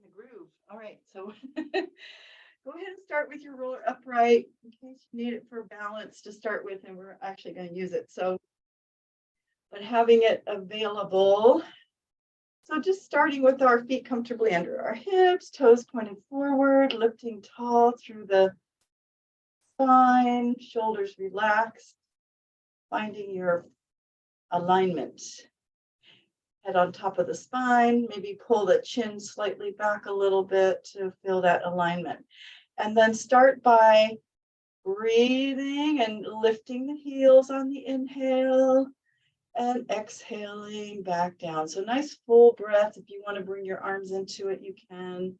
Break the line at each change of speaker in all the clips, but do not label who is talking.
the groove. All right, so go ahead and start with your roller upright in case you need it for balance to start with, and we're actually going to use it. So, but having it available. So just starting with our feet comfortably under our hips, toes pointed forward, lifting tall through the spine, shoulders relaxed, finding your alignment. Head on top of the spine, maybe pull the chin slightly back a little bit to feel that alignment. And then start by breathing and lifting the heels on the inhale and exhaling back down. So nice full breath. If you want to bring your arms into it, you can.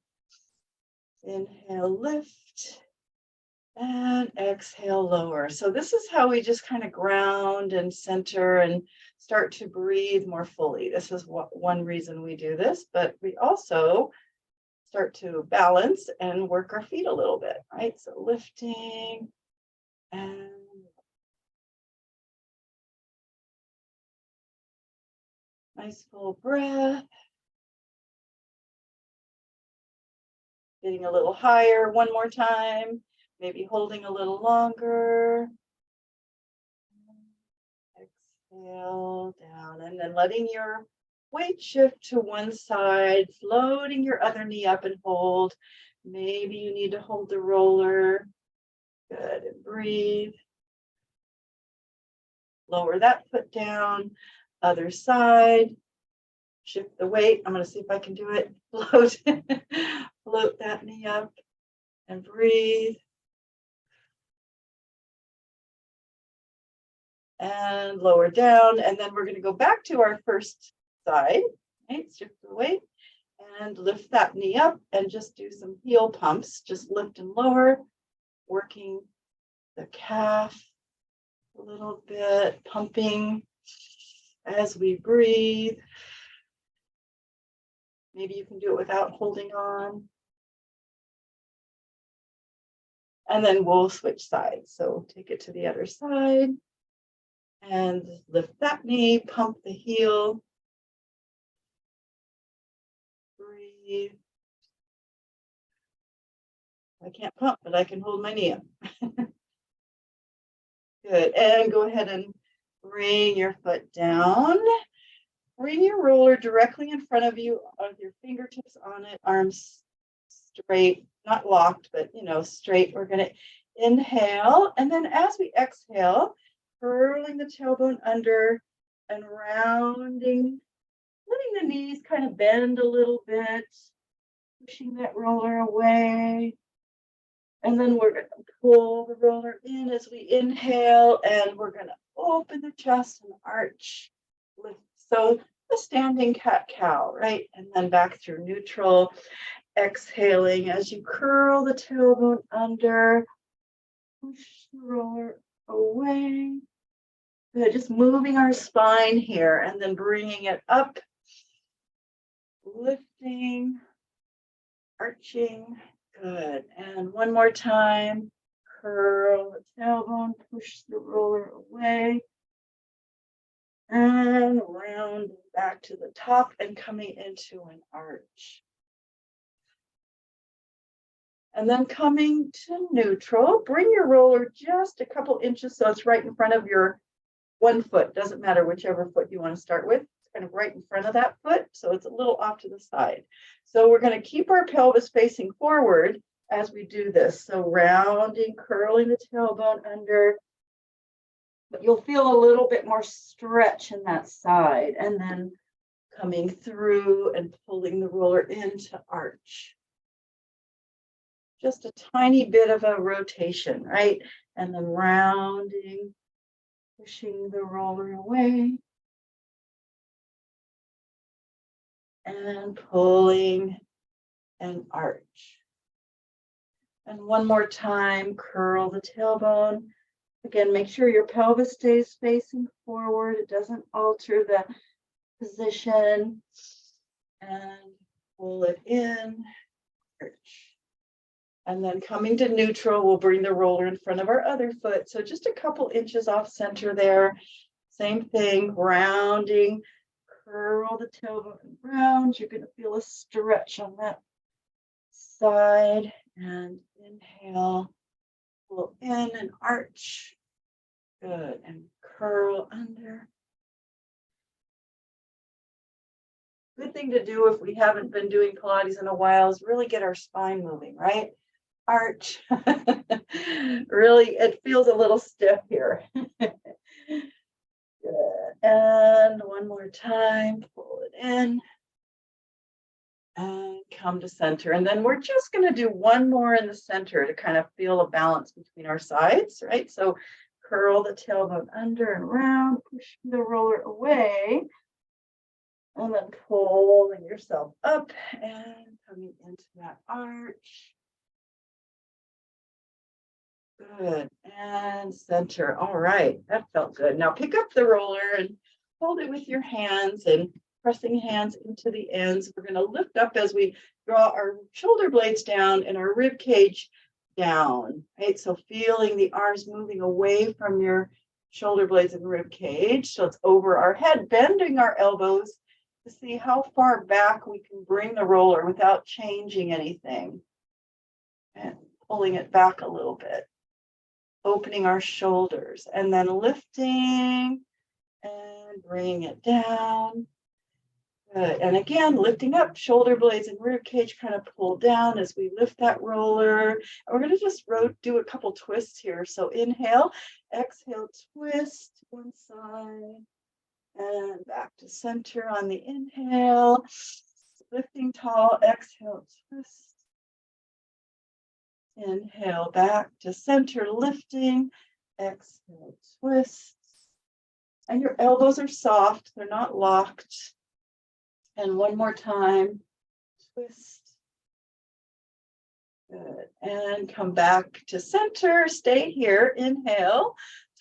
Inhale, lift, and exhale, lower. So this is how we just kind of ground and center and start to breathe more fully. This is one reason we do this, but we also start to balance and work our feet a little bit, right? So lifting and nice full breath. Getting a little higher one more time, maybe holding a little longer. Exhale down, and then letting your weight shift to one side, floating your other knee up and hold. Maybe you need to hold the roller. Good, and breathe. Lower that foot down, other side. Shift the weight. I'm going to see if I can do it. Float, float that knee up and breathe. And lower down. And then we're going to go back to our first side. Right? Shift the weight and lift that knee up and just do some heel pumps. Just lift and lower, working the calf a little bit, pumping as we breathe. Maybe you can do it without holding on. And then we'll switch sides. So take it to the other side and lift that knee, pump the heel. Breathe. I can't pump, but I can hold my knee up. Good. And go ahead and bring your foot down. Bring your roller directly in front of you with your fingertips on it, arms straight, not locked, but straight. We're going to inhale. And then as we exhale, curling the tailbone under and rounding, letting the knees kind of bend a little bit, pushing that roller away. And then we're going to pull the roller in as we inhale, and we're going to open the chest and arch. Lift. So a standing cat-cow, right? And then back through neutral, exhaling as you curl the tailbone under, push the roller away. Good, just moving our spine here and then bringing it up, lifting, arching. Good, and one more time, curl the tailbone, push the roller away. And round back to the top and coming into an arch. And then coming to neutral, bring your roller just a couple inches so it's right in front of your one foot. Doesn't matter whichever foot you want to start with. It's kind of right in front of that foot, so it's a little off to the side. So we're going to keep our pelvis facing forward as we do this. So rounding, curling the tailbone under. But you'll feel a little bit more stretch in that side, and then coming through and pulling the roller into arch. Just a tiny bit of a rotation, right? And then rounding, pushing the roller away, and pulling and arch. And one more time, curl the tailbone. Again, make sure your pelvis stays facing forward. It doesn't alter the position. And pull it in, arch. And then coming to neutral, we'll bring the roller in front of our other foot. So just a couple inches off center there. Same thing, rounding, curl the tailbone and round. You're going to feel a stretch on that side, and inhale, pull in and arch. Good, and curl under. Good thing to do if we haven't been doing Pilates in a while is really get our spine moving, right? Arch. Really, it feels a little stiff here. Good. And one more time, pull it in. And come to center. And then we're just going to do one more in the center to kind of feel a balance between our sides, right? So curl the tailbone under and around, push the roller away. And then pulling yourself up and coming into that arch. Good. And center. All right. That felt good. Now pick up the roller and hold it with your hands and pressing hands into the ends. We're going to lift up as we draw our shoulder blades down and our rib cage down. Right. So feeling the arms moving away from your shoulder blades and rib cage. So it's over our head, bending our elbows to see how far back we can bring the roller without changing anything. And pulling it back a little bit. Opening our shoulders and then lifting and bringing it down. Good. And again, lifting up, shoulder blades and rib cage kind of pull down as we lift that roller. And we're going to just do a couple twists here. So inhale, exhale, twist to one side and back to center on the inhale. Lifting tall, exhale, twist. Inhale, back to center, lifting. Exhale, twist. And your elbows are soft, they're not locked. And one more time, twist. Good. And come back to center, stay here. Inhale,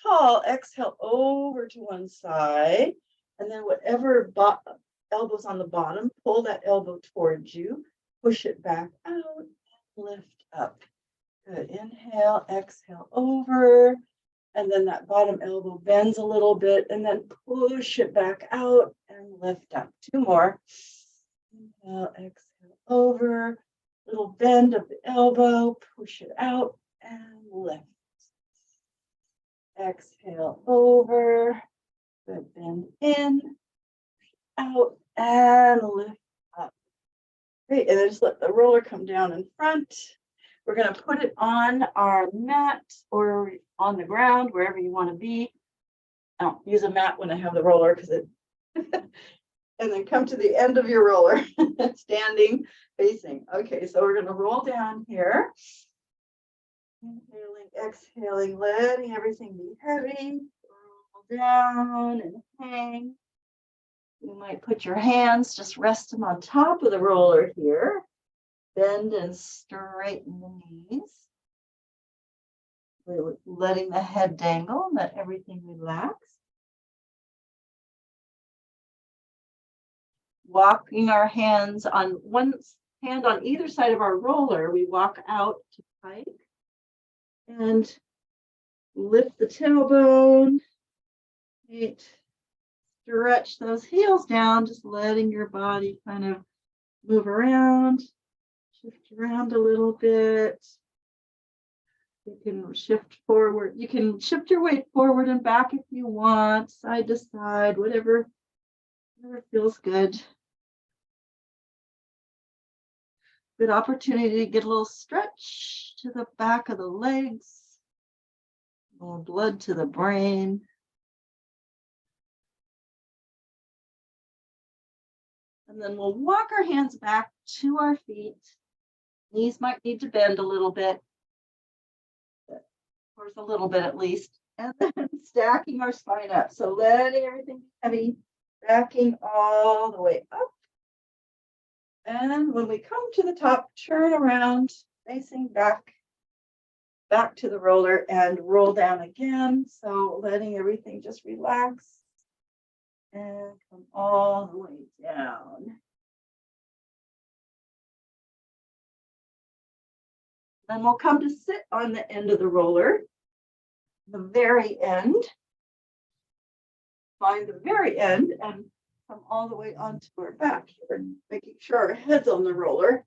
tall, exhale, over to one side. And then whatever elbow's on the bottom, pull that elbow towards you, push it back out, lift up. Good. Inhale, exhale, over. And then that bottom elbow bends a little bit and then push it back out and lift up. Two more. Inhale, exhale, over. Little bend of the elbow, push it out and lift. Exhale, over. Good. Bend in, out, and lift up. Great. And then just let the roller come down in front. We're going to put it on our mat or on the ground, wherever you want to be. I don't use a mat when I have the roller because it, and then come to the end of your roller, standing, facing. Okay, so we're going to roll down here. Inhaling, exhaling, letting everything be heavy. Roll down and hang. You might put your hands, just rest them on top of the roller here. Bend and straighten the knees. We're letting the head dangle, let everything relax. Walking our hands on one hand on either side of our roller, we walk out to pike and lift the tailbone. Right. Stretch those heels down, just letting your body kind of move around. Shift around a little bit. You can shift forward. You can shift your weight forward and back if you want, side to side, whatever feels good. Good opportunity to get a little stretch to the back of the legs, a little blood to the brain. And then we'll walk our hands back to our feet. Knees might need to bend a little bit, of course, a little bit at least. And then stacking our spine up. So letting everything be heavy, backing all the way up. And when we come to the top, turn around, facing back to the roller and roll down again. So letting everything just relax and come all the way down. Then we'll come to sit on the end of the roller, the very end. Find the very end and come all the way onto our back here, making sure our head's on the roller.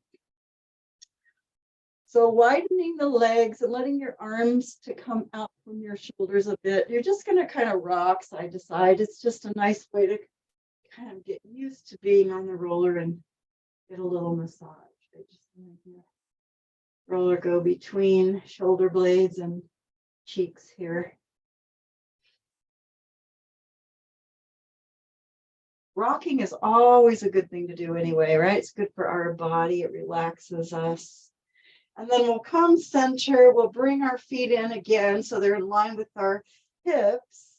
So widening the legs and letting your arms to come out from your shoulders a bit. You're just going to kind of rock side to side. It's just a nice way to kind of get used to being on the roller and get a little massage. I just want to roller go between shoulder blades and cheeks here. Rocking is always a good thing to do anyway, right? It's good for our body. It relaxes us. And then we'll come center. We'll bring our feet in again so they're in line with our hips.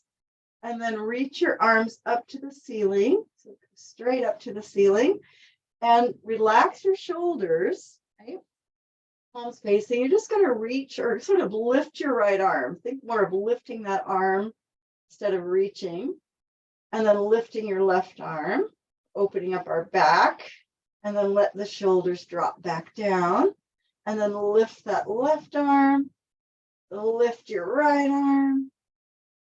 And then reach your arms up to the ceiling, so straight up to the ceiling. And relax your shoulders, right? Palms facing. You're just going to reach or sort of lift your right arm. Think more of lifting that arm instead of reaching. And then lifting your left arm, opening up our back, and then let the shoulders drop back down. And then lift that left arm, lift your right arm,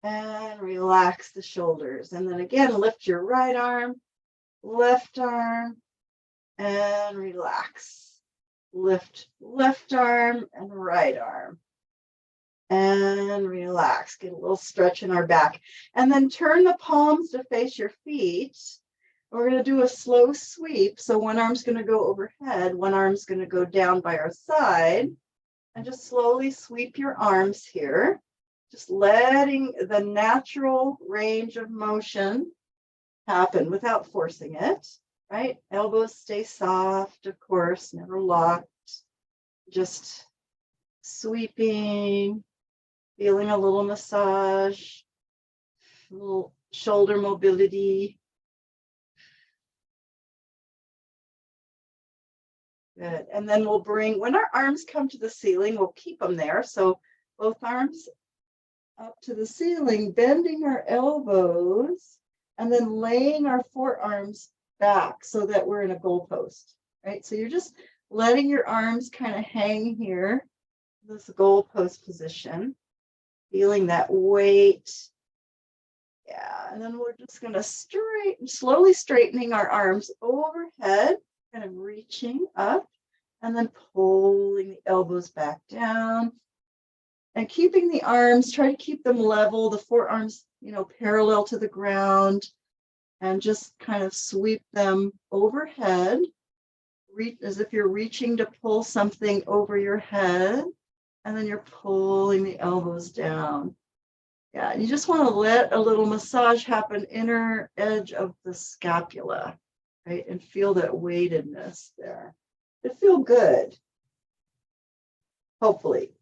and relax the shoulders. And then again, lift your right arm, left arm, and relax. Lift left arm and right arm. And relax, get a little stretch in our back. And then turn the palms to face your feet. We're going to do a slow sweep. So one arm's going to go overhead, one arm's going to go down by our side. And just slowly sweep your arms here. Just letting the natural range of motion happen without forcing it, right? Elbows stay soft, of course, never locked. Just sweeping. Feeling a little massage, a little shoulder mobility. Good. And then we'll bring, when our arms come to the ceiling, we'll keep them there. So both arms up to the ceiling, bending our elbows, and then laying our forearms back so that we're in a goalpost, right? So you're just letting your arms kind of hang here, this goalpost position. Feeling that weight. Yeah, and then we're just going to slowly straightening our arms overhead, kind of reaching up, and then pulling the elbows back down. And keeping the arms, try to keep them level, the forearms, parallel to the ground, and just kind of sweep them overhead, as if you're reaching to pull something over your head. And then you're pulling the elbows down. Yeah, you just want to let a little massage happen, inner edge of the scapula, right? And feel that weightedness there. It feels good. Hopefully.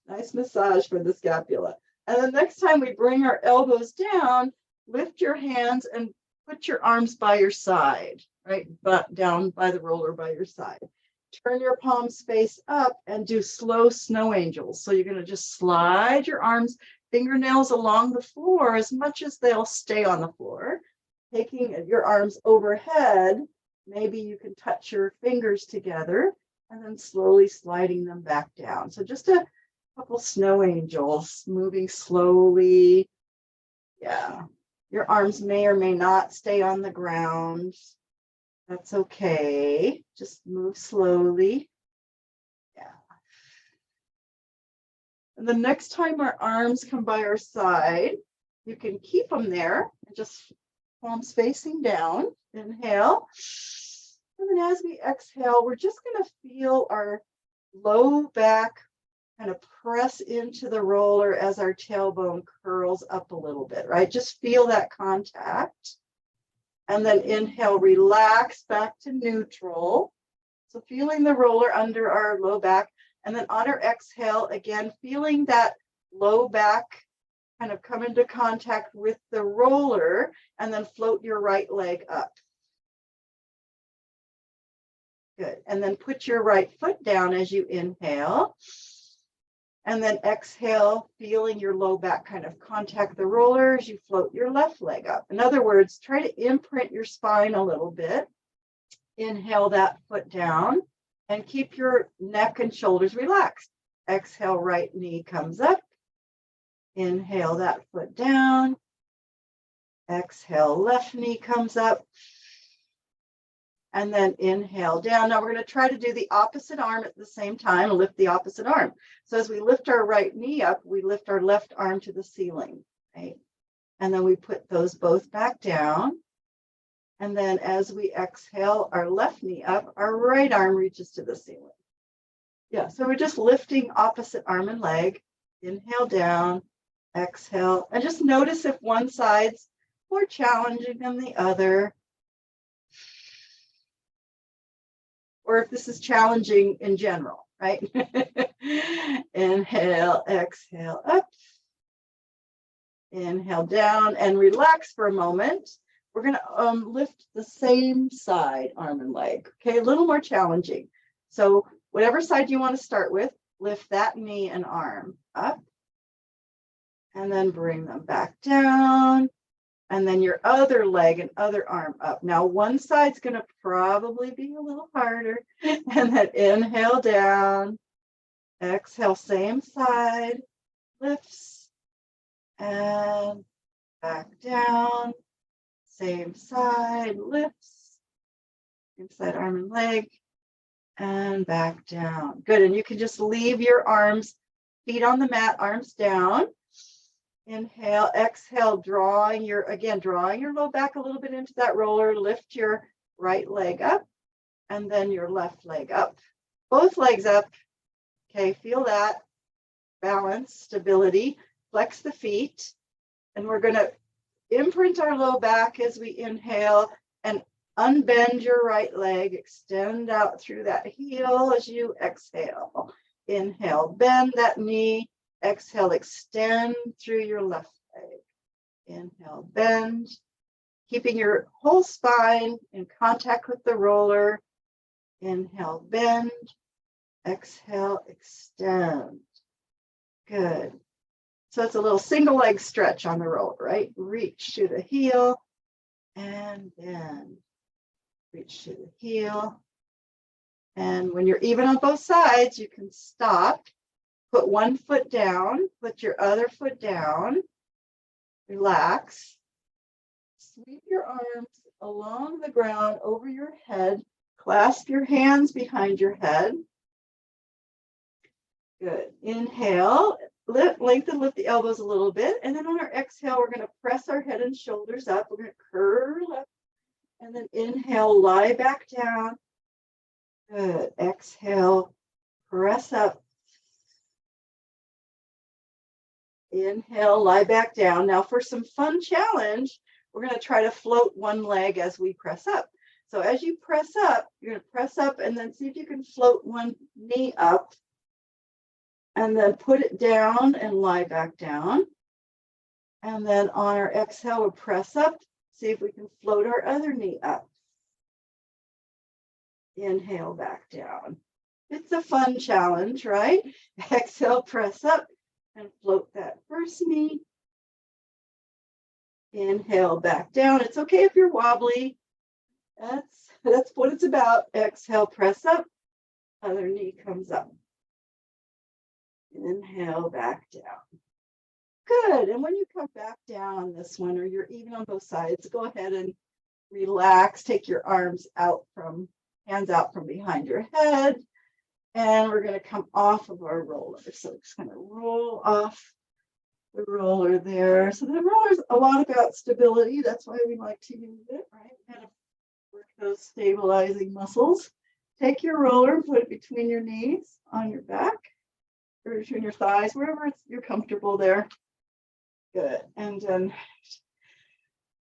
Nice massage for the scapula. And the next time we bring our elbows down, lift your hands and put your arms by your side, right? But down by the roller by your side. Turn your palms face up and do slow snow angels. So you're going to just slide your arms, fingernails along the floor as much as they'll stay on the floor. Taking your arms overhead, maybe you can touch your fingers together and then slowly sliding them back down. So just a couple snow angels moving slowly. Yeah, your arms may or may not stay on the ground. That's okay. Just move slowly. Yeah. And the next time our arms come by our side, you can keep them there and just palms facing down. Inhale. And then as we exhale, we're just going to feel our low back kind of press into the roller as our tailbone curls up a little bit, right? Just feel that contact. And then inhale, relax back to neutral. So feeling the roller under our low back. And then on our exhale, again, feeling that low back kind of come into contact with the roller, and then float your right leg up. Good. And then put your right foot down as you inhale. And then exhale, feeling your low back kind of contact the roller as you float your left leg up. In other words, try to imprint your spine a little bit. Inhale that foot down and keep your neck and shoulders relaxed. Exhale, right knee comes up. Inhale that foot down. Exhale, left knee comes up. and then inhale down. Now we're going to try to do the opposite arm at the same time, lift the opposite arm. So as we lift our right knee up, we lift our left arm to the ceiling, right? And then we put those both back down. And then as we exhale our left knee up, our right arm reaches to the ceiling. Yeah, so we're just lifting opposite arm and leg. Inhale down, exhale, and just notice if one side's more challenging than the other, or if this is challenging in general, right? Inhale, exhale, up. Inhale down and relax for a moment. We're going to lift the same side, arm and leg. Okay, a little more challenging. So whatever side you want to start with, lift that knee and arm up. And then bring them back down. And then your other leg and other arm up. Now one side's going to probably be a little harder. And then inhale down. Exhale, same side. Lifts. And back down. Same side. Lifts. Same side, arm and leg. And back down. Good. And you can just leave your arms, feet on the mat, arms down. Inhale, exhale, drawing your low back a little bit into that roller. Lift your right leg up and then your left leg up. Both legs up. Okay, feel that. Balance, stability. Flex the feet. And we're going to imprint our low back as we inhale and unbend your right leg. Extend out through that heel as you exhale. Inhale, bend that knee. Exhale, extend through your left leg. Inhale, bend, keeping your whole spine in contact with the roller. Inhale, bend. Exhale, extend. Good. So it's a little single leg stretch on the roller, right? Reach to the heel and bend. Reach to the heel. And when you're even on both sides, you can stop. Put one foot down, put your other foot down, relax, sweep your arms along the ground over your head, clasp your hands behind your head. Good. Inhale, lengthen, lift the elbows a little bit, and then on our exhale, we're going to press our head and shoulders up. We're going to curl up, and then inhale, lie back down. Good. Exhale, press up. Inhale, lie back down. Now for some fun challenge, we're going to try to float one leg as we press up. So as you press up, you're going to press up and then see if you can float one knee up and then put it down and lie back down. And then on our exhale, we'll press up, see if we can float our other knee up. Inhale, back down. It's a fun challenge, right? Exhale, press up. And float that first knee. Inhale, back down. It's okay if you're wobbly. That's what it's about. Exhale, press up. Other knee comes up. Inhale, back down. Good. And when you come back down on this one, or you're even on both sides, go ahead and relax. Take your hands out from behind your head. And we're going to come off of our roller. So just going to roll off the roller there. So the roller's a lot about stability. That's why we like to use it, right? Kind of work those stabilizing muscles. Take your roller and put it between your knees, on your back, or between your thighs, wherever you're comfortable there. Good. And then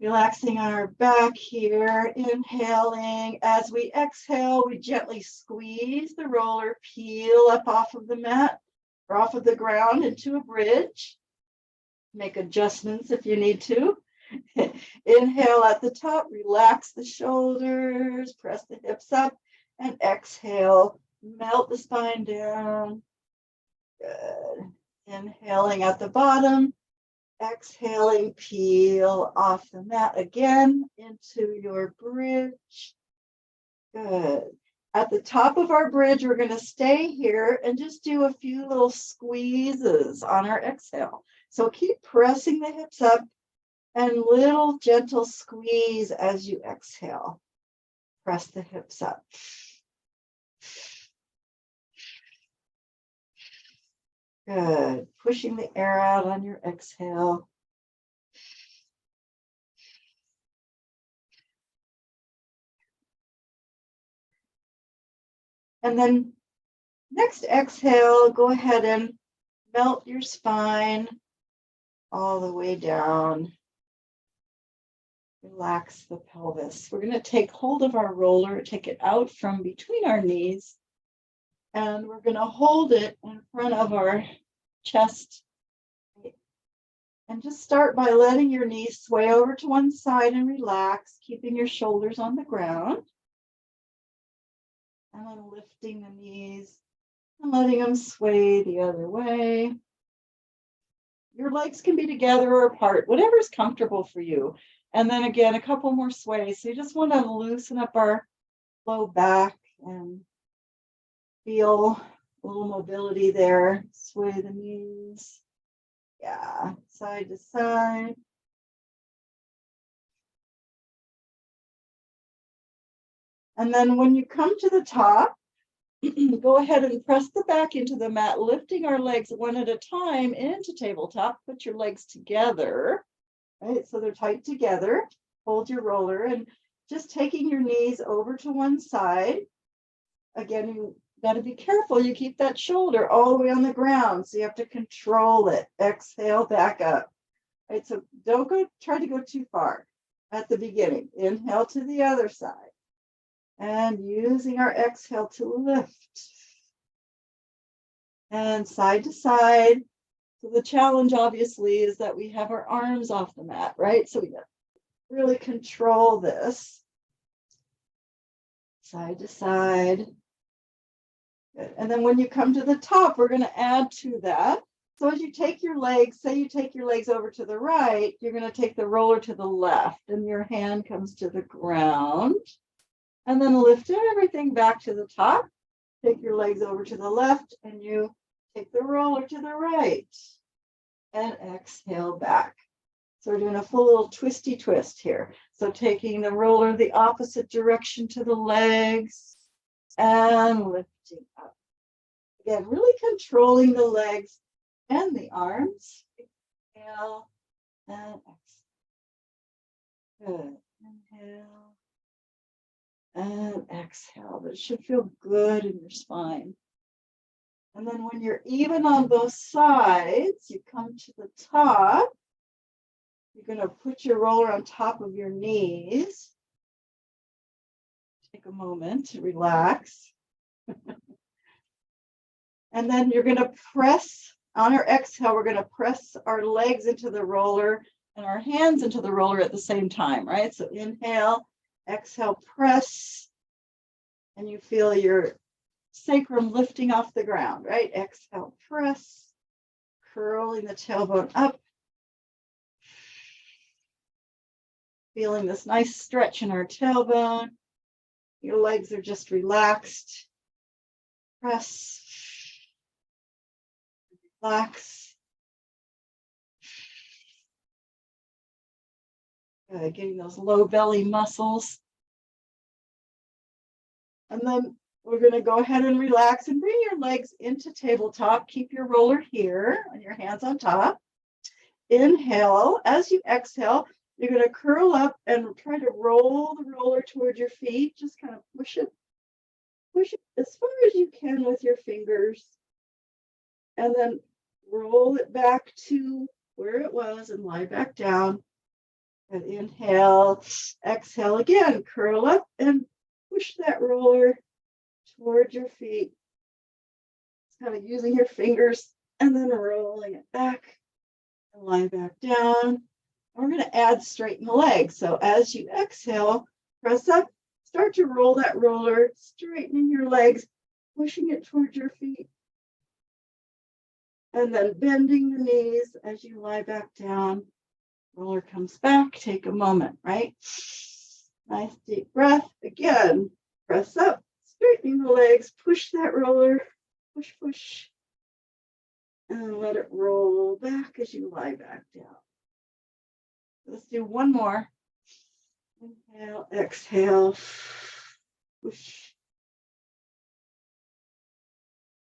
relaxing on our back here, inhaling. As we exhale, we gently squeeze the roller, peel up off of the mat or off of the ground into a bridge. Make adjustments if you need to. Inhale at the top, relax the shoulders, press the hips up, and exhale, melt the spine down. Good. Inhaling at the bottom. Exhaling, peel off the mat again into your bridge. Good. At the top of our bridge, we're going to stay here and just do a few little squeezes on our exhale. So keep pressing the hips up and little gentle squeeze as you exhale. press the hips up. Good. Pushing the air out on your exhale. And then next exhale, go ahead and melt your spine all the way down. Relax the pelvis. We're going to take hold of our roller, take it out from between our knees, and we're going to hold it in front of our chest. And just start by letting your knees sway over to one side and relax, keeping your shoulders on the ground. And then lifting the knees and letting them sway the other way. Your legs can be together or apart, whatever's comfortable for you. And then again, a couple more sways. So you just want to loosen up our low back and feel a little mobility there. Sway the knees. Yeah, side to side. And then when you come to the top, go ahead and press the back into the mat, lifting our legs one at a time into tabletop. Put your legs together, right? So they're tight together. Hold your roller and just taking your knees over to one side. Again, you got to be careful. You keep that shoulder all the way on the ground. So you have to control it. Exhale, back up. Right? So don't try to go too far at the beginning. Inhale to the other side. And using our exhale to lift. And side to side. So the challenge obviously is that we have our arms off the mat, right? So we got to really control this. Side to side. Good. And then when you come to the top, we're going to add to that. So as you take your legs, say you take your legs over to the right, you're going to take the roller to the left and your hand comes to the ground. And then lift everything back to the top. Take your legs over to the left and you take the roller to the right. And exhale back. So we're doing a full little twisty twist here. So taking the roller the opposite direction to the legs and lifting up. Again, really controlling the legs and the arms. Inhale and exhale. Good. Inhale. And exhale. That should feel good in your spine. And then when you're even on both sides, you come to the top. You're going to put your roller on top of your knees. Take a moment to relax. And then you're going to press, on our exhale, we're going to press our legs into the roller and our hands into the roller at the same time, right? So inhale. Exhale, press, and you feel your sacrum lifting off the ground, right? Exhale, press, curling the tailbone up. Feeling this nice stretch in our tailbone. Your legs are just relaxed. Press, relax. Getting those low belly muscles. And then we're going to go ahead and relax and bring your legs into tabletop. Keep your roller here and your hands on top. Inhale. As you exhale, you're going to curl up and try to roll the roller toward your feet. Just kind of push it as far as you can with your fingers. And then roll it back to where it was and lie back down. And inhale, exhale again, curl up and push that roller toward your feet. It's kind of using your fingers and then rolling it back and lie back down. And we're going to add straighten the legs. So as you exhale, press up, start to roll that roller, straightening your legs, pushing it toward your feet. And then bending the knees as you lie back down. Roller comes back, take a moment, right? Nice deep breath. Again, press up, straightening the legs, push that roller, push, push. And let it roll back as you lie back down. Let's do one more. Inhale, exhale. Whoosh.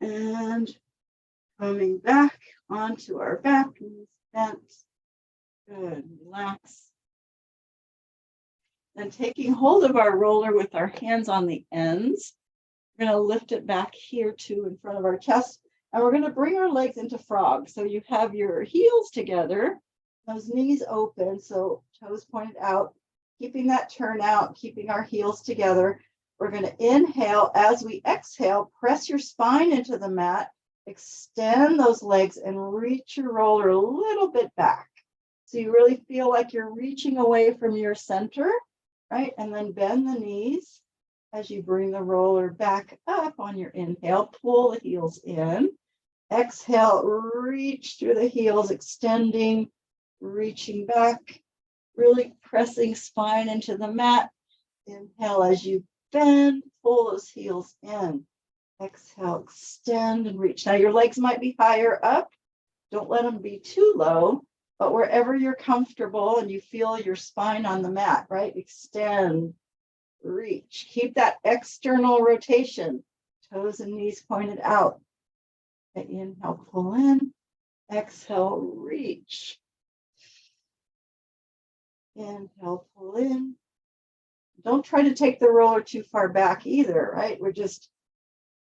And coming back onto our back, knees bent. Good, relax. Then taking hold of our roller with our hands on the ends, we're going to lift it back here too in front of our chest. And we're going to bring our legs into frog. So you have your heels together, those knees open, so toes pointed out, keeping that turn out, keeping our heels together. We're going to inhale. As we exhale, press your spine into the mat, extend those legs and reach your roller a little bit back. So you really feel like you're reaching away from your center, right? And then bend the knees as you bring the roller back up on your inhale. Pull the heels in. Exhale, reach through the heels, extending, reaching back, really pressing spine into the mat. Inhale as you bend, pull those heels in. Exhale, extend and reach. Now your legs might be higher up. Don't let them be too low, but wherever you're comfortable and you feel your spine on the mat, right? Extend, reach. Keep that external rotation, toes and knees pointed out. Inhale, pull in. Exhale, reach. Inhale, pull in. Don't try to take the roller too far back either, right? We're just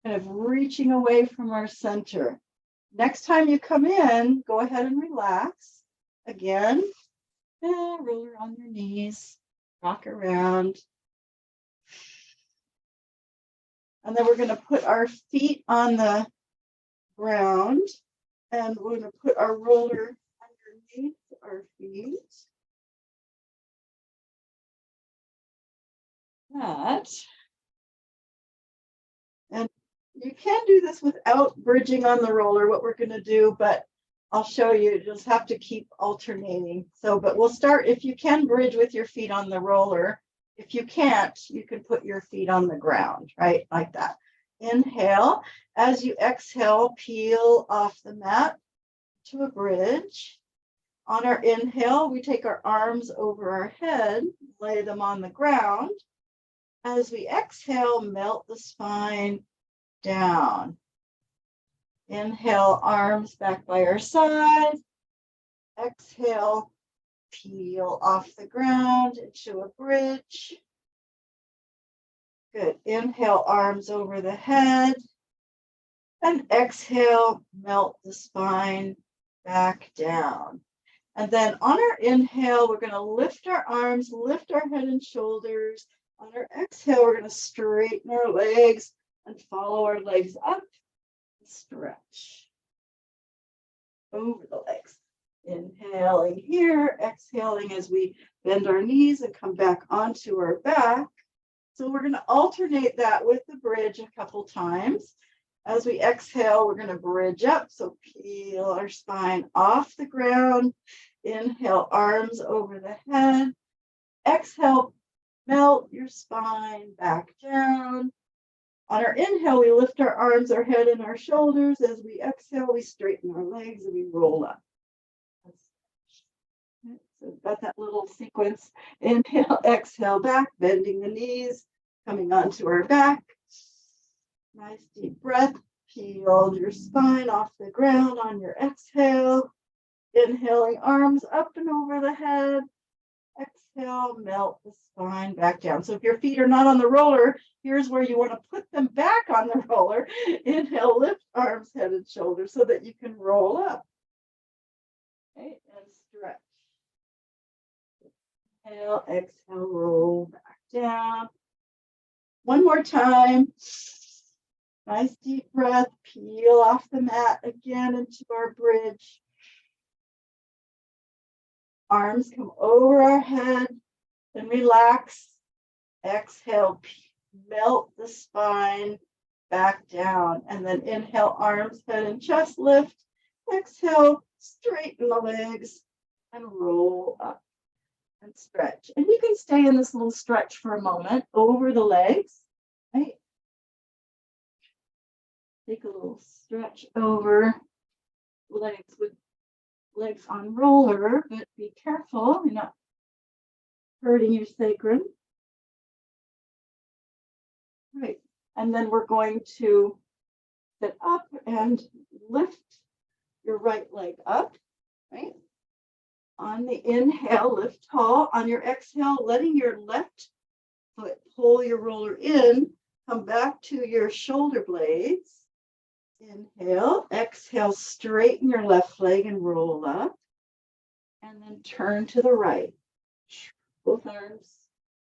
kind of reaching away from our center. Next time you come in, go ahead and relax. Again, roller on your knees, rock around. And then we're going to put our feet on the ground, and we're going to put our roller underneath our feet. That. And you can do this without bridging on the roller, what we're going to do, but I'll show you. You just have to keep alternating. So, but we'll start, if you can bridge with your feet on the roller. If you can't, you can put your feet on the ground, right? Like that. Inhale. As you exhale, peel off the mat to a bridge. On our inhale, we take our arms over our head, lay them on the ground. As we exhale, melt the spine down. Inhale, arms back by our side. Exhale, peel off the ground into a bridge. Good. Inhale, arms over the head. And exhale, melt the spine back down. And then on our inhale, we're going to lift our arms, lift our head and shoulders. On our exhale, we're going to straighten our legs and follow our legs up. Stretch over the legs. Inhaling here, exhaling as we bend our knees and come back onto our back. So we're going to alternate that with the bridge a couple times. As we exhale, we're going to bridge up. So peel our spine off the ground. Inhale, arms over the head. Exhale, melt your spine back down. On our inhale, we lift our arms, our head, and our shoulders. As we exhale, we straighten our legs and we roll up. So we've got that little sequence. Inhale, exhale, back, bending the knees, coming onto our back. Nice deep breath. Peel your spine off the ground on your exhale. Inhaling, arms up and over the head. Exhale, melt the spine back down. So if your feet are not on the roller, here's where you want to put them back on the roller. Inhale, lift arms, head, and shoulders so that you can roll up. Okay, and stretch. Inhale, exhale, roll back down. One more time. Nice deep breath. Peel off the mat again into our bridge. Arms come over our head and relax. Exhale, melt the spine back down. And then inhale, arms, head, and chest lift. Exhale, straighten the legs and roll up and stretch. And you can stay in this little stretch for a moment over the legs, right? Take a little stretch over legs with legs on roller, but be careful, you're not hurting your sacrum. Great. And then we're going to sit up and lift your right leg up, right? On the inhale, lift tall. On your exhale, letting your left foot pull your roller in, come back to your shoulder blades. Inhale, exhale, straighten your left leg and roll up. And then turn to the right. Both arms,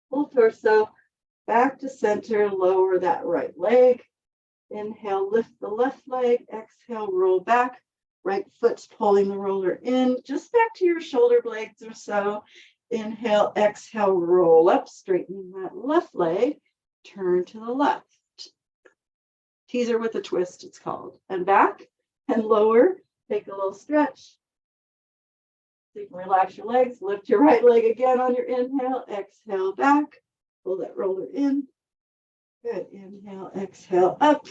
full torso, back to center, lower that right leg. Inhale, lift the left leg. Exhale, roll back. Right foot's pulling the roller in, just back to your shoulder blades or so. Inhale, exhale, roll up, straightening that left leg. Turn to the left. Teaser with a twist, it's called. And back and lower. Take a little stretch. So you can relax your legs. Lift your right leg again on your inhale. Exhale, back. Pull that roller in. Good. Inhale, exhale, up.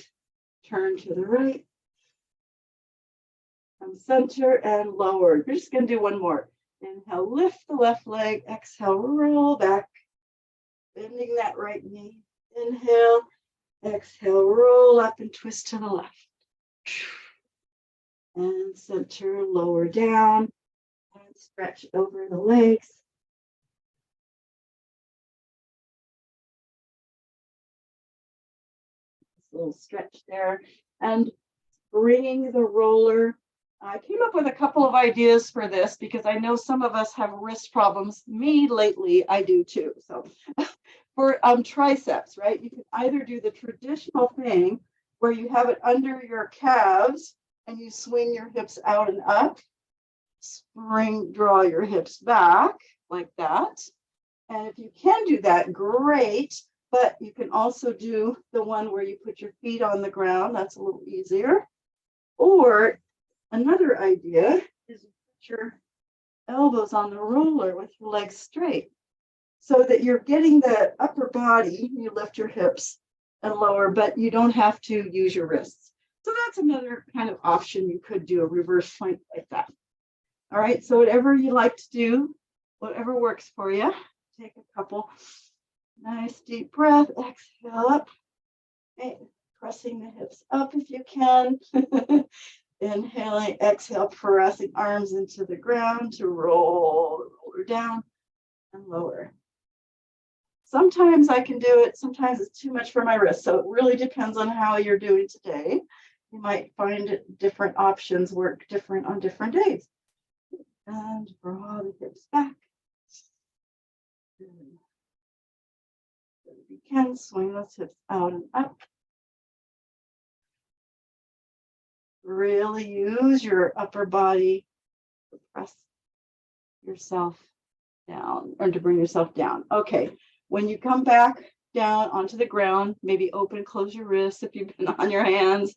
Turn to the right. From center and lower. You're just going to do one more. Inhale, lift the left leg. Exhale, roll back. Bending that right knee. Inhale. Exhale, roll up and twist to the left. And center, lower down. And stretch over the legs. A little stretch there. And bringing the roller. I came up with a couple of ideas for this because I know some of us have wrist problems. Me lately, I do too. So for triceps, right? You can either do the traditional thing where you have it under your calves and you swing your hips out and up. Draw your hips back like that. And if you can do that, great. But you can also do the one where you put your feet on the ground. That's a little easier. Or another idea is put your elbows on the roller with your legs straight so that you're getting the upper body. You lift your hips and lower, but you don't have to use your wrists. So that's another kind of option. You could do a reverse plank like that. All right, so whatever you like to do, whatever works for you, take a couple nice deep breath, exhale up, okay. Pressing the hips up if you can. Inhaling, exhale, pressing arms into the ground to roll the roller down and lower. Sometimes I can do it, sometimes it's too much for my wrist. So it really depends on how you're doing today. You might find different options work different on different days. And draw the hips back. If you can, swing those hips out and up. Really use your upper body to press yourself down or to bring yourself down. Okay, when you come back down onto the ground, maybe open, close your wrists if you've been on your hands.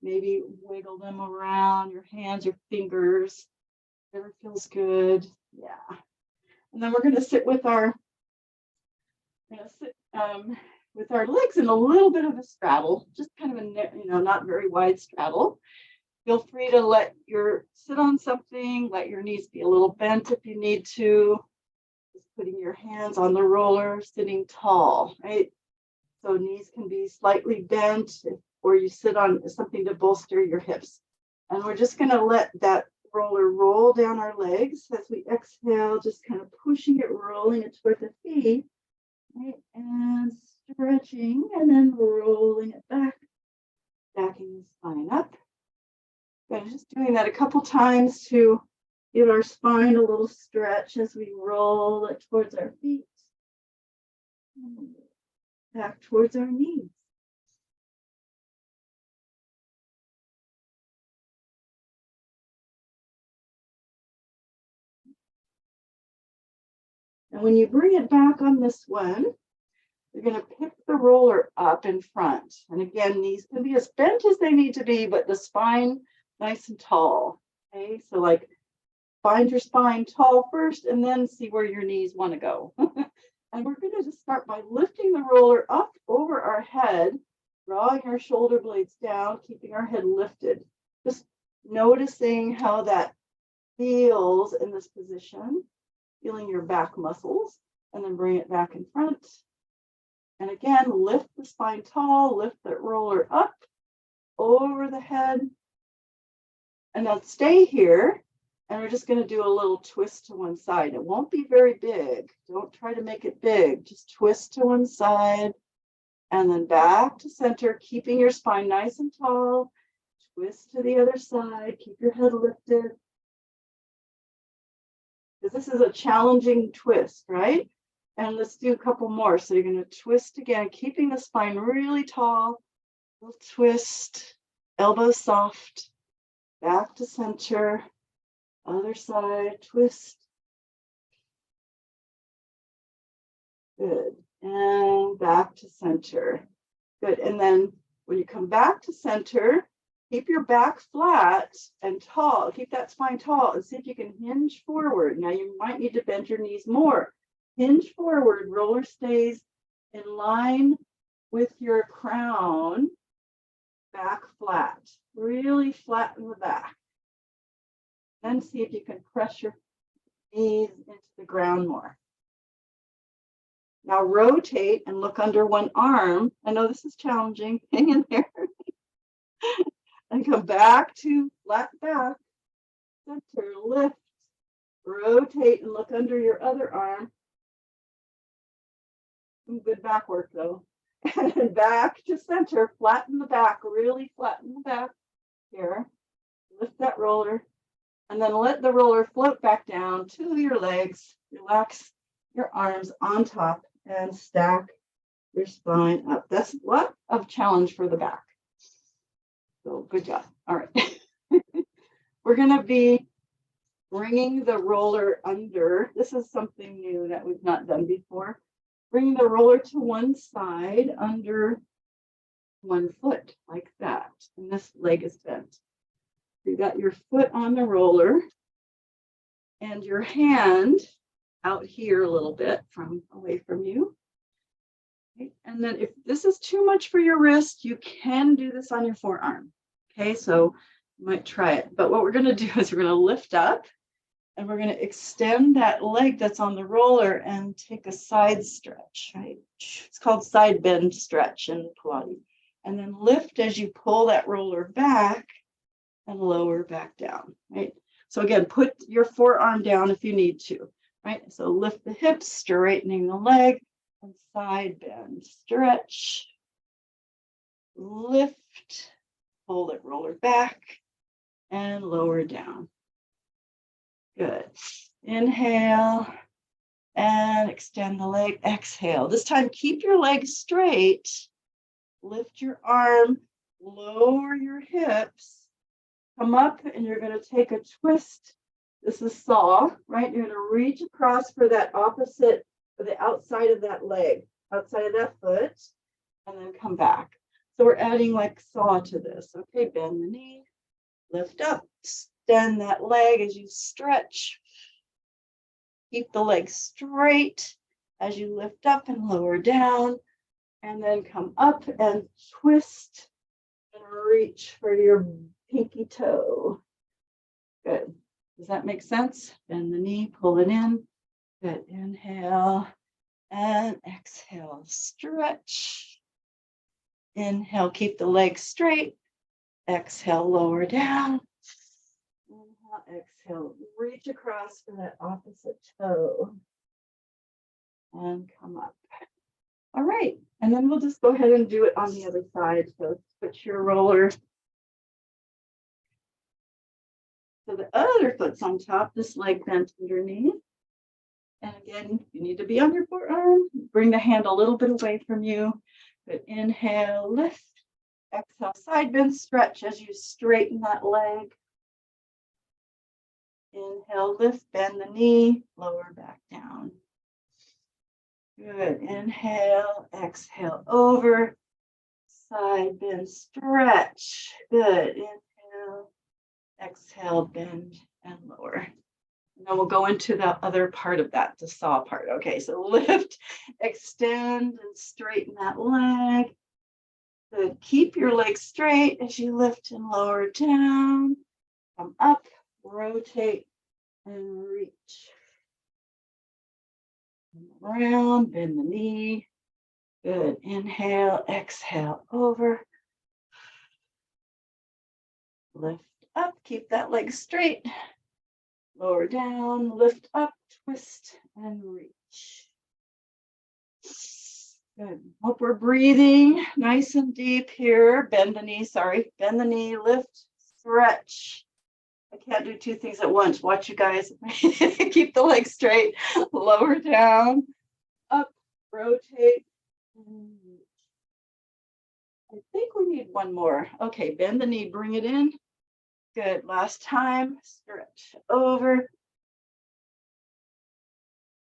Maybe wiggle them around, your hands, your fingers. Whatever feels good. Yeah. And then we're going to sit with our legs in a little bit of a straddle, just kind of a, not very wide straddle. Feel free to sit on something, let your knees be a little bent if you need to. Just putting your hands on the roller, sitting tall, right? So knees can be slightly bent, or you sit on something to bolster your hips. And we're just going to let that roller roll down our legs as we exhale, just kind of pushing it, rolling it toward the feet, right? And stretching, and then rolling it back, backing the spine up. Good. Just doing that a couple times to give our spine a little stretch as we roll it towards our feet, back towards our knees. And when you bring it back on this one, you're going to pick the roller up in front. And again, knees can be as bent as they need to be, but the spine nice and tall. Okay, so like find your spine tall first and then see where your knees want to go. And we're going to just start by lifting the roller up over our head, drawing our shoulder blades down, keeping our head lifted. Just noticing how that feels in this position, feeling your back muscles, and then bring it back in front And again, lift the spine tall, lift that roller up over the head. And now stay here. And we're just going to do a little twist to one side. It won't be very big. Don't try to make it big. Just twist to one side and then back to center, keeping your spine nice and tall. Twist to the other side. Keep your head lifted. Because this is a challenging twist, right? And let's do a couple more. So you're going to twist again, keeping the spine really tall. Little twist, elbows soft, back to center, other side, twist. Good. And back to center. Good. And then when you come back to center, keep your back flat and tall. Keep that spine tall and see if you can hinge forward. Now you might need to bend your knees more. Hinge forward, roller stays in line with your crown, back flat. Really flatten the back. Then see if you can press your knees into the ground more. Now rotate and look under one arm. I know this is challenging. Hang in there. And come back to flat back. Center, lift. Rotate and look under your other arm. Some good back work though. And back to center. Flatten the back. Really flatten the back. Here. Lift that roller. And then let the roller float back down to your legs. Relax your arms on top and stack your spine up. That's a lot of challenge for the back. So good job. All right. We're going to be bringing the roller under. This is something new that we've not done before. Bring the roller to one side under one foot like that. And this leg is bent. You got your foot on the roller and your hand out here a little bit away from you. Okay. And then if this is too much for your wrist, you can do this on your forearm. Okay, so you might try it. But what we're going to do is we're going to lift up and we're going to extend that leg that's on the roller and take a side stretch, right? It's called side bend stretch in Pilates. And then lift as you pull that roller back and lower back down, right? So again, put your forearm down if you need to, right? So lift the hips, straightening the leg, and side bend, stretch, lift, pull that roller back, and lower down. Good. Inhale, and extend the leg, exhale. This time, keep your legs straight, lift your arm, lower your hips, come up, and you're going to take a twist. This is saw, right? You're going to reach across for that opposite, for the outside of that leg, outside of that foot, and then come back. So we're adding like saw to this. Okay, bend the knee, lift up, extend that leg as you stretch. Keep the leg straight as you lift up and lower down, and then come up and twist and reach for your pinky toe. Good. Does that make sense? Bend the knee, pull it in. Good. Inhale and exhale. Stretch. Inhale, keep the legs straight. Exhale, lower down. Inhale, exhale, reach across for that opposite toe. And come up. All right. And then we'll just go ahead and do it on the other side. So put your roller. So the other foot's on top, this leg bent underneath. And again, you need to be on your forearm. Bring the hand a little bit away from you. Good. Inhale, lift. Exhale, side bend, stretch as you straighten that leg. Inhale, lift, bend the knee, lower back down. Good. Inhale, exhale, over. Side bend, stretch. Good. Inhale, exhale, bend and lower. And then we'll go into the other part of that, the saw part. Okay, so lift, extend, and straighten that leg. Good. Keep your legs straight as you lift and lower down. Come up, rotate, and reach. Around, bend the knee, Good. Inhale, exhale, over. Lift up, keep that leg straight. Lower down, lift up, twist, and reach. Good. Hope we're breathing nice and deep here. Bend the knee, bend the knee, lift, stretch. I can't do two things at once. Watch you guys. Keep the leg straight, lower down, up, rotate. I think we need one more. Okay, bend the knee, bring it in. Good. Last time, stretch over.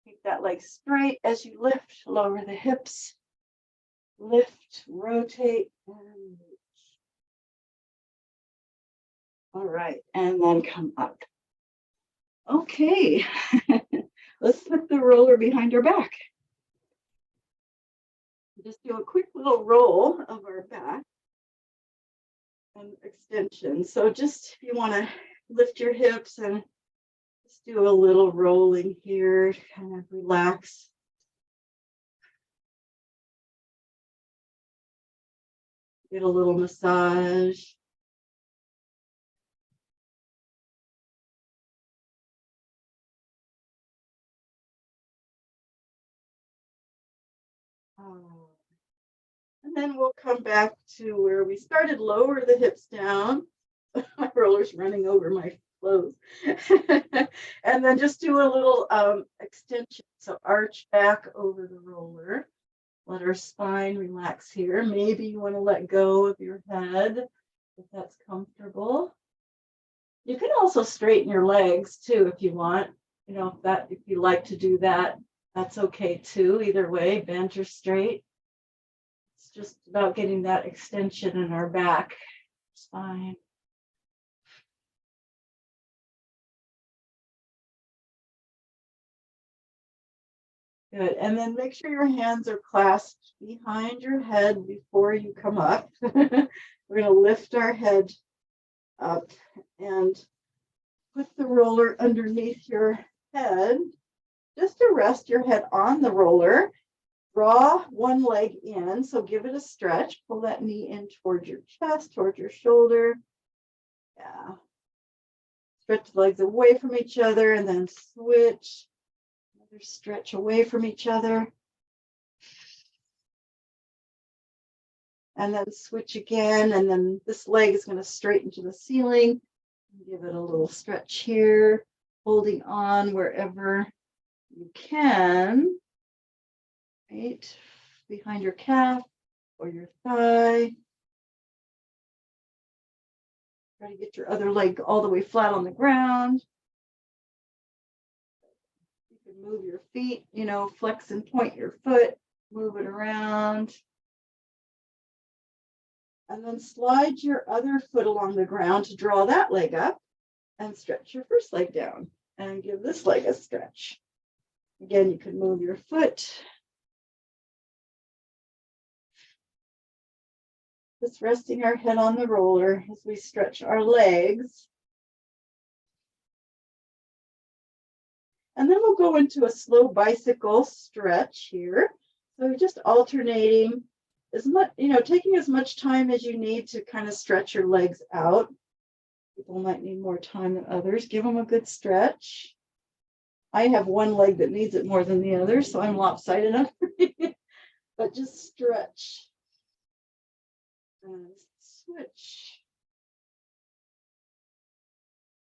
Keep that leg straight as you lift, lower the hips. Lift, rotate, and reach. All right, and then come up. Okay, let's put the roller behind our back. Just do a quick little roll of our back and extension. So just if you want to lift your hips and just do a little rolling here, kind of relax. Get a little massage. And then we'll come back to where we started. Lower the hips down. My roller's running over my clothes. And then just do a little extension. So arch back over the roller. Let our spine relax here. Maybe you want to let go of your head if that's comfortable. You can also straighten your legs too if you want. You know, if you like to do that, that's okay too. Either way, bent or straight. It's just about getting that extension in our back spine. Good. And then make sure your hands are clasped behind your head before you come up. We're going to lift our head up and put the roller underneath your head just to rest your head on the roller. Draw one leg in, so give it a stretch. Pull that knee in towards your chest, towards your shoulder. Yeah. Stretch the legs away from each other and then switch. Another stretch away from each other. And then switch again. And then this leg is going to straighten to the ceiling. Give it a little stretch here, holding on wherever you can. Right behind your calf or your thigh. Try to get your other leg all the way flat on the ground. You can move your feet, flex and point your foot, move it around. And then slide your other foot along the ground to draw that leg up and stretch your first leg down and give this leg a stretch. Again, you can move your foot. Just resting our head on the roller as we stretch our legs. And then we'll go into a slow bicycle stretch here. So just alternating as much, taking as much time as you need to kind of stretch your legs out. People might need more time than others. Give them a good stretch. I have one leg that needs it more than the other, so I'm lopsided up. But just stretch. And switch.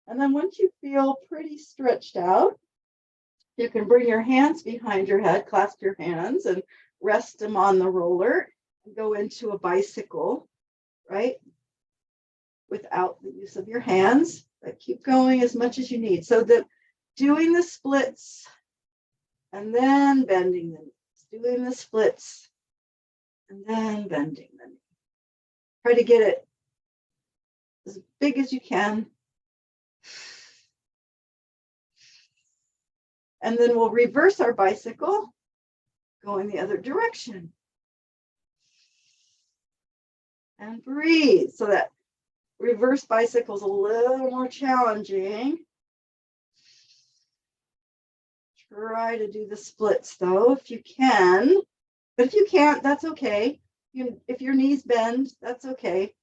And then once you feel pretty stretched out, you can bring your hands behind your head, clasp your hands and rest them on the roller and go into a bicycle, right? Without the use of your hands, but keep going as much as you need. So that doing the splits and then bending the knees, doing the splits and then bending the knees. Try to get it as big as you can. And then we'll reverse our bicycle, going the other direction. And breathe. So that reverse bicycle is a little more challenging. Try to do the splits though, if you can. But if you can't, that's okay. If your knees bend, that's okay.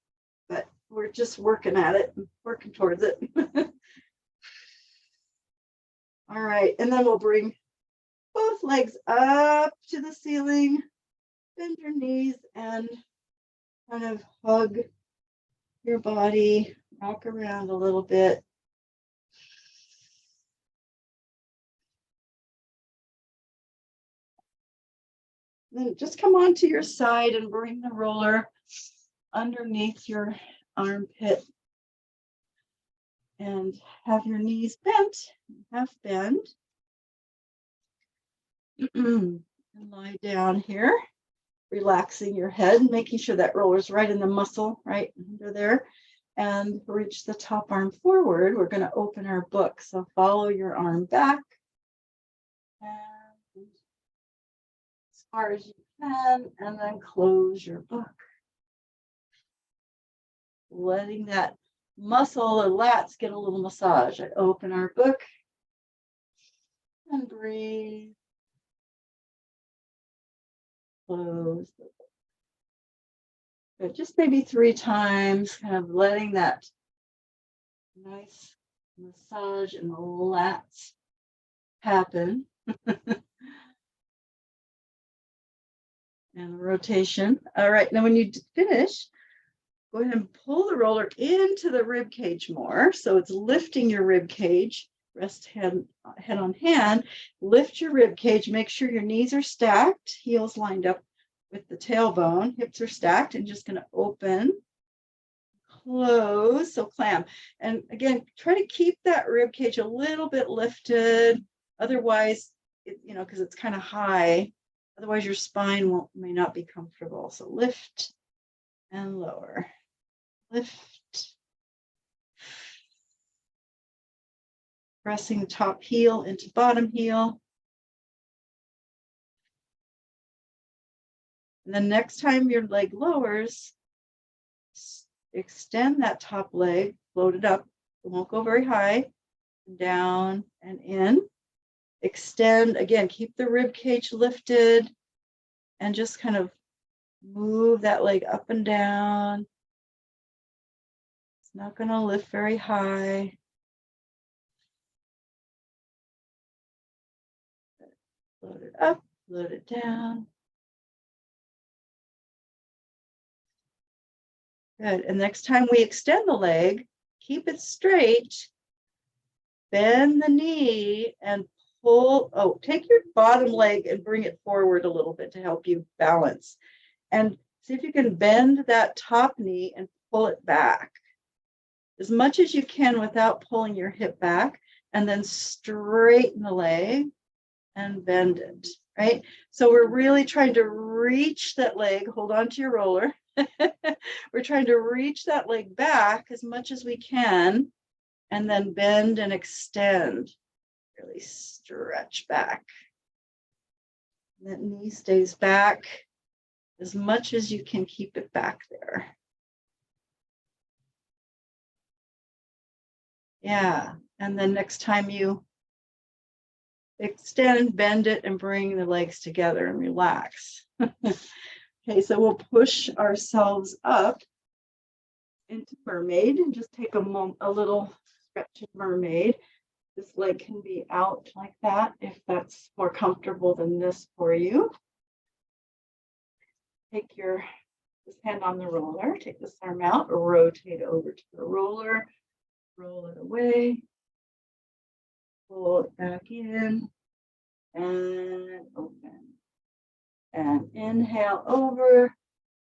But we're just working at it, working towards it. All right, and then we'll bring both legs up to the ceiling, bend your knees and kind of hug your body, rock around a little bit. Then just come onto your side and bring the roller underneath your armpit and have your knees bent, half bend. And lie down here, relaxing your head, making sure that roller's right in the muscle, right under there. And reach the top arm forward. We're going to open our book. So follow your arm back. And as far as you can, and then close your book. Letting that muscle or lats get a little massage. I open our book and breathe. Close the book. Good. Just maybe 3 times, kind of letting that nice massage in the lats happen. And rotation. All right, now when you finish, go ahead and pull the roller into the rib cage more. So it's lifting your rib cage. Rest head on hand. Lift your rib cage. Make sure your knees are stacked, heels lined up with the tailbone. Hips are stacked, and just going to open, close. So clam. And again, try to keep that rib cage a little bit lifted. Otherwise, because it's kind of high. Otherwise, your spine may not be comfortable. So lift and lower. Lift. Pressing the top heel into bottom heel. And then next time your leg lowers, extend that top leg, float it up. It won't go very high. Down and in. Extend, again, keep the rib cage lifted and just kind of move that leg up and down. It's not going to lift very high. Float it up, float it down. Good. And next time we extend the leg, keep it straight. Bend the knee and pull. Take your bottom leg and bring it forward a little bit to help you balance. And see if you can bend that top knee and pull it back as much as you can without pulling your hip back. And then straighten the leg and bend it, right? So we're really trying to reach that leg. Hold on to your roller. We're trying to reach that leg back as much as we can, and then bend and extend. Really stretch back. That knee stays back as much as you can, keep it back there. Yeah, and then next time you extend, bend it, and bring the legs together and relax. Okay, so we'll push ourselves up into mermaid and just take a little stretch of mermaid. This leg can be out like that if that's more comfortable than this for you. Take this hand on the roller, take this arm out, rotate over to the roller, roll it away, pull it back in, and open. And inhale over,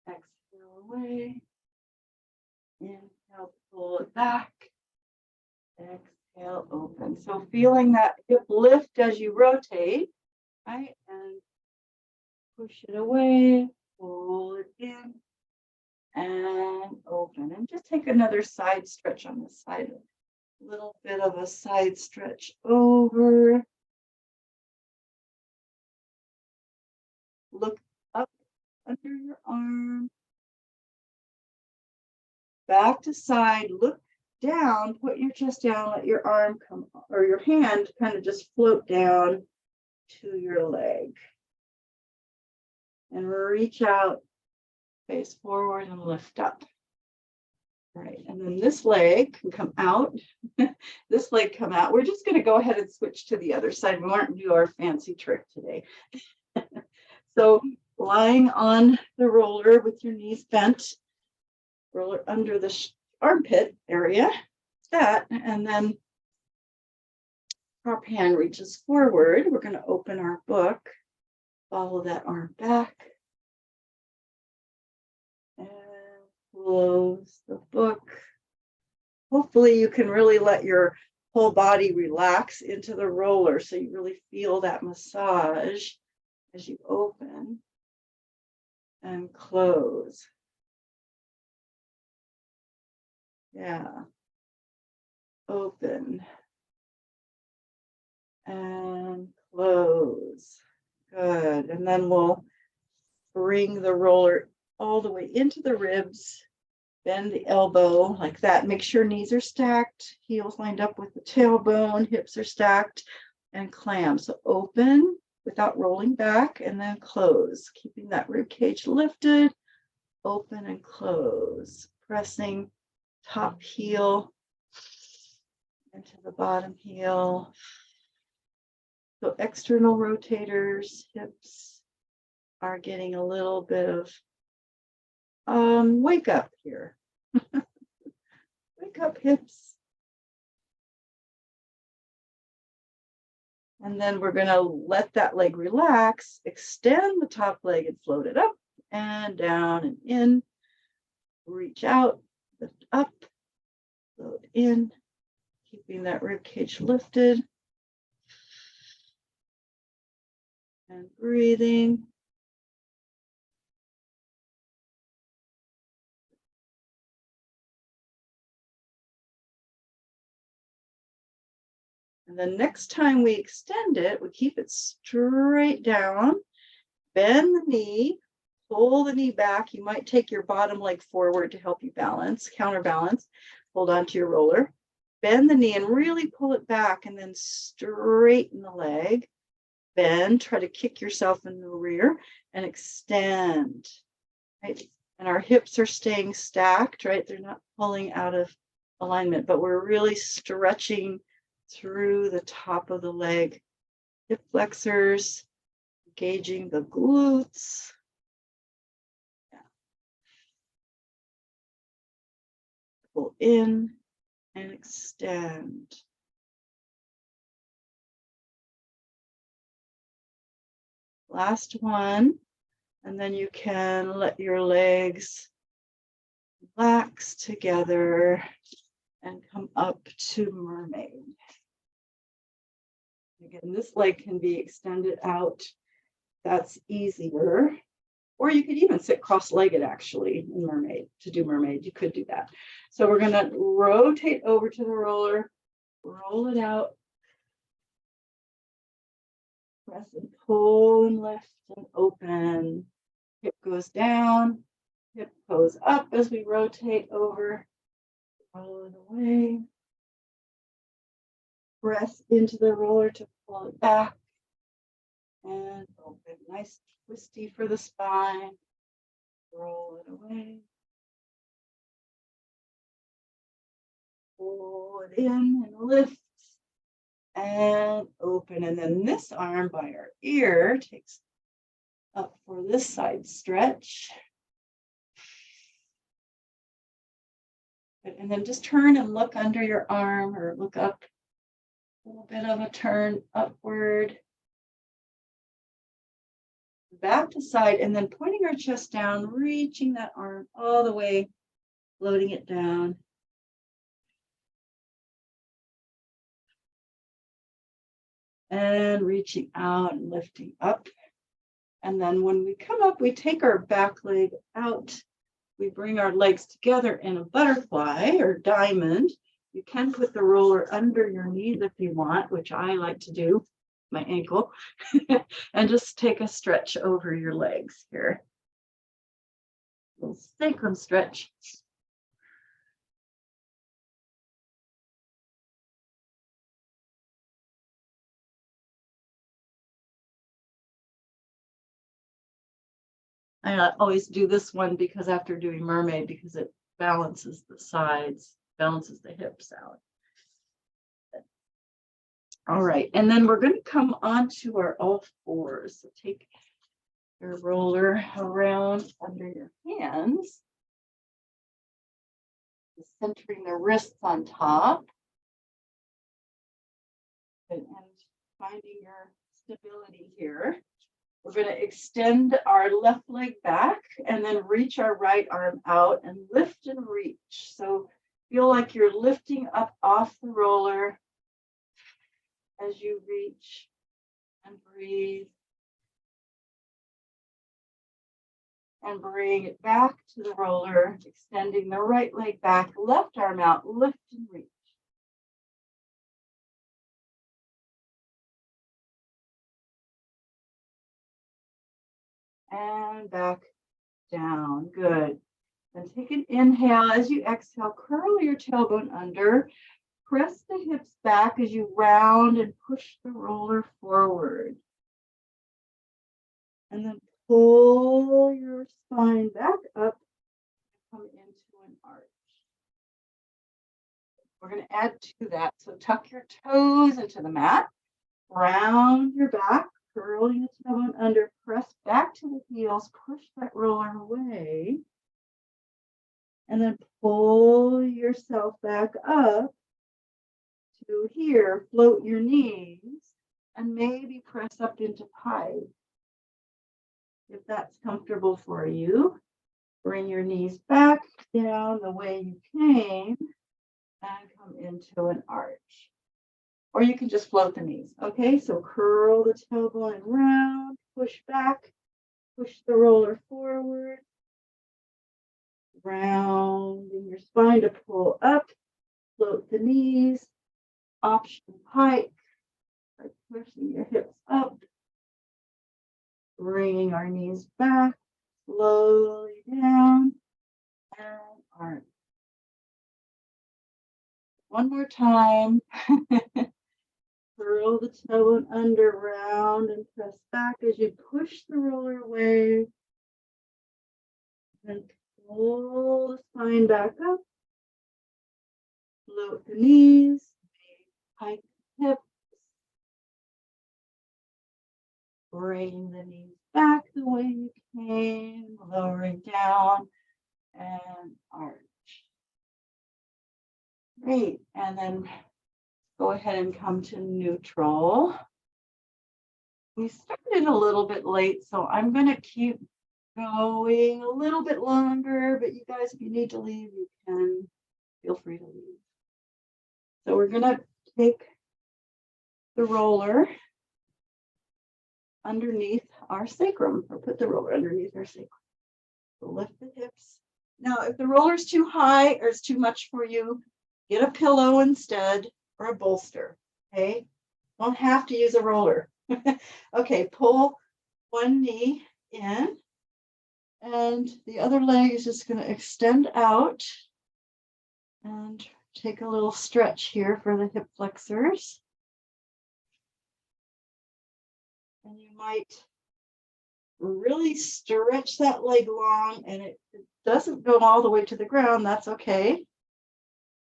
exhale away, inhale, pull it back, exhale, open. So feeling that hip lift as you rotate, right? And push it away, pull it in, and open. And just take another side stretch on this side. A little bit of a side stretch over. Look up under your arm. Back to side, look down, put your chest down, let your arm come, or your hand kind of just float down to your leg. and reach out, face forward and lift up. Right, and then this leg can come out. This leg come out. We're just going to go ahead and switch to the other side. We won't do our fancy trick today. So lying on the roller with your knees bent, roller under the armpit area, that, and then prop hand reaches forward. We're going to open our book, follow that arm back, and close the book. Hopefully you can really let your whole body relax into the roller so you really feel that massage as you open and close. Yeah. Open and close. Good. And then we'll bring the roller all the way into the ribs. Bend the elbow like that. Make sure knees are stacked, heels lined up with the tailbone, hips are stacked, and clam. So open without rolling back, and then close, keeping that rib cage lifted. Open and close, pressing top heel into the bottom heel. So external rotators, hips are getting a little bit of wake up here. Wake up, hips. And then we're going to let that leg relax, extend the top leg and float it up and down and in. Reach out, lift up, float in, keeping that rib cage lifted. And breathing. And then next time we extend it, we keep it straight down, bend the knee, pull the knee back. You might take your bottom leg forward to help you balance, counterbalance. Hold on to your roller. Bend the knee and really pull it back, and then straighten the leg. Bend, try to kick yourself in the rear and extend. Right? And our hips are staying stacked, right? They're not pulling out of alignment, but we're really stretching through the top of the leg, hip flexors, engaging the glutes. Yeah. Pull in and extend. Last one, and then you can let your legs relax together and come up to mermaid. Again, this leg can be extended out. That's easier. Or you could even sit cross-legged actually in mermaid. To do mermaid, you could do that. So we're going to rotate over to the roller, roll it out, press and pull and lift and open. Hip goes down, hip goes up as we rotate over, roll it away. Press into the roller to pull it back and open. Nice twisty for the spine. Roll it away. Pull it in and lift and open. And then this arm by our ear takes up for this side stretch. And then just turn and look under your arm or look up. A little bit of a turn upward. Back to side, and then pointing our chest down, reaching that arm all the way, floating it down. And reaching out and lifting up. And then when we come up, we take our back leg out. We bring our legs together in a butterfly or diamond. You can put the roller under your knees if you want, which I like to do, my ankle, and just take a stretch over your legs here. A little sacrum stretch. I always do this one because after doing mermaid, because it balances the sides, balances the hips out. All right, and then we're going to come onto our all fours. So take your roller around under your hands, centering the wrists on top, and finding your stability here. We're going to extend our left leg back and then reach our right arm out and lift and reach. So feel like you're lifting up off the roller as you reach and breathe. And bring it back to the roller, extending the right leg back, left arm out, lift and reach. And back down, good. Then take an inhale. As you exhale, curl your tailbone under, press the hips back as you round and push the roller forward. And then pull your spine back up and come into an arch. We're going to add to that. So tuck your toes into the mat, round your back, curling the tailbone under, press back to the heels, push that roller away, and then pull yourself back up to here, float your knees, and maybe press up into pie. If that's comfortable for you, bring your knees back down the way you came and come into an arch. Or you can just float the knees. Okay, so curl the tailbone round, push back, push the roller forward, rounding your spine to pull up, float the knees, option pike, by pushing your hips up, bringing our knees back, slowly down, and arch. One more time. Curl the tailbone under, round, and press back as you push the roller away. And pull the spine back up. Float the knees. Pike the hips. Bring the knees back the way you came. Lowering down and arch. Great. And then go ahead and come to neutral. We started a little bit late, so I'm going to keep going a little bit longer, but you guys, if you need to leave, you can. Feel free to leave. So we're going to take the roller underneath our sacrum, or put the roller underneath our sacrum. So lift the hips. Now, if the roller's too high or it's too much for you, get a pillow instead or a bolster, okay? Don't have to use a roller. Okay, pull one knee in, and the other leg is just going to extend out, and take a little stretch here for the hip flexors. And you might really stretch that leg long, and it doesn't go all the way to the ground. That's okay.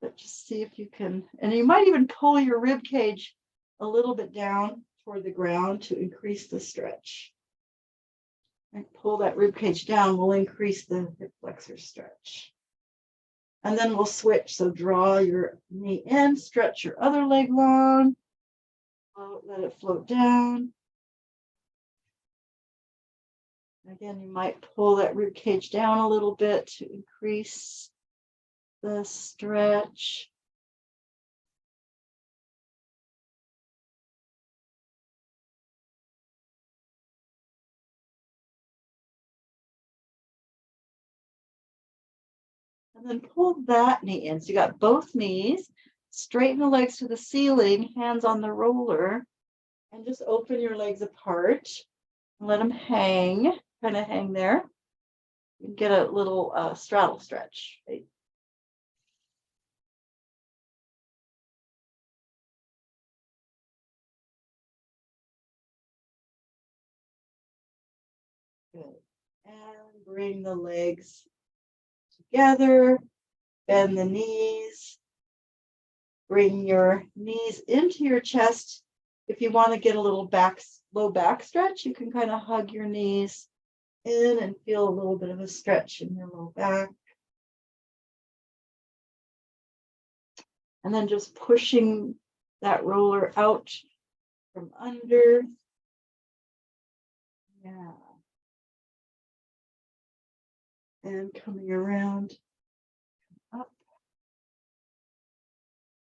But just see if you can, and you might even pull your rib cage a little bit down toward the ground to increase the stretch. And pull that rib cage down will increase the hip flexor stretch. And then we'll switch. So draw your knee in, stretch your other leg long, let it float down. Again, you might pull that rib cage down a little bit to increase the stretch. And then pull that knee in. So you got both knees, straighten the legs to the ceiling, hands on the roller, and just open your legs apart. And let them hang, kind of hang there. You can get a little straddle stretch. Right? Good. And bring the legs together, bend the knees, bring your knees into your chest. If you want to get a little low back stretch, you can kind of hug your knees in and feel a little bit of a stretch in your low back. And then just pushing that roller out from under. Yeah. And coming around up.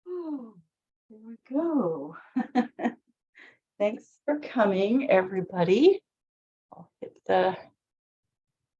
Oh, there we go. Thanks for coming, everybody. I'll hit the